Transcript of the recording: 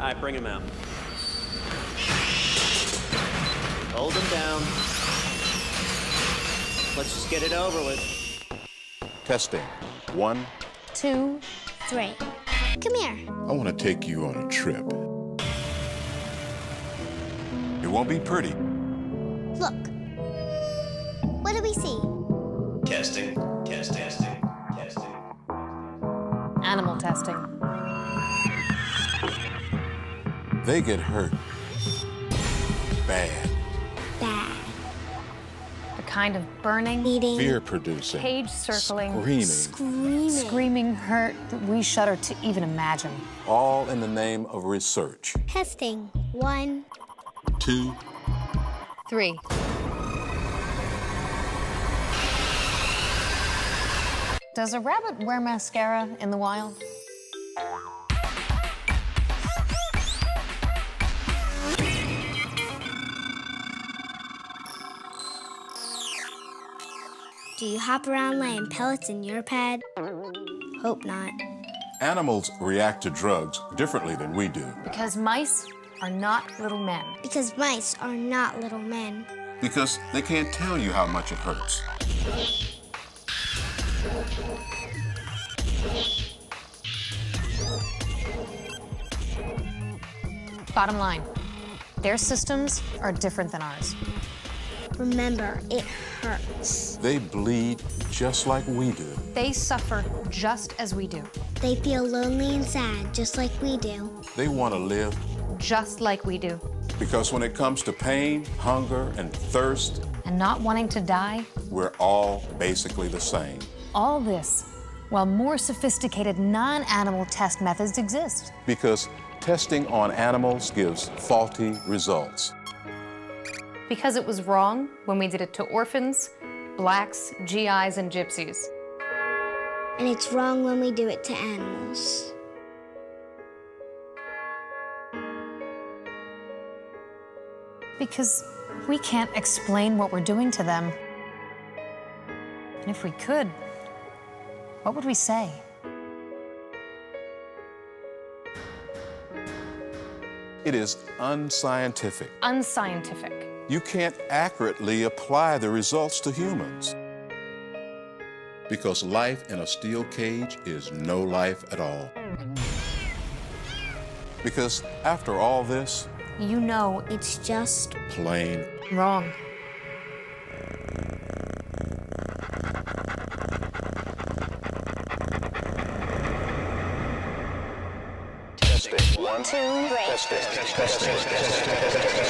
All right, bring him out. Hold him down. Let's just get it over with. Testing. 1, 2, 3. Come here. I want to take you on a trip. It won't be pretty. Look. What do we see? Testing. Animal testing. They get hurt. Bad. Bad. The kind of burning, Eating. Fear-producing. cage circling, Screaming. screaming hurt that we shudder to even imagine. All in the name of research. Testing. 1, 2, 3. Does a rabbit wear mascara in the wild? Do you hop around laying pellets in your pad? Hope not. Animals react to drugs differently than we do. Because mice are not little men. Because mice are not little men. Because they can't tell you how much it hurts. Bottom line, their systems are different than ours. Remember, it hurts. They bleed just like we do. They suffer just as we do. They feel lonely and sad, just like we do. They want to live. Just like we do. Because when it comes to pain, hunger, and thirst, And not wanting to die, we're all basically the same. all this while more sophisticated non-animal test methods exist. Because testing on animals gives faulty results. Because it was wrong when we did it to orphans, blacks, GIs, and gypsies. And it's wrong when we do it to animals. Because we can't explain what we're doing to them. And if we could, what would we say? It is unscientific. Unscientific. You can't accurately apply the results to humans. Because life in a steel cage is no life at all. Because after all this, You know It's just plain wrong. Testing. 1, 2, 3. testing.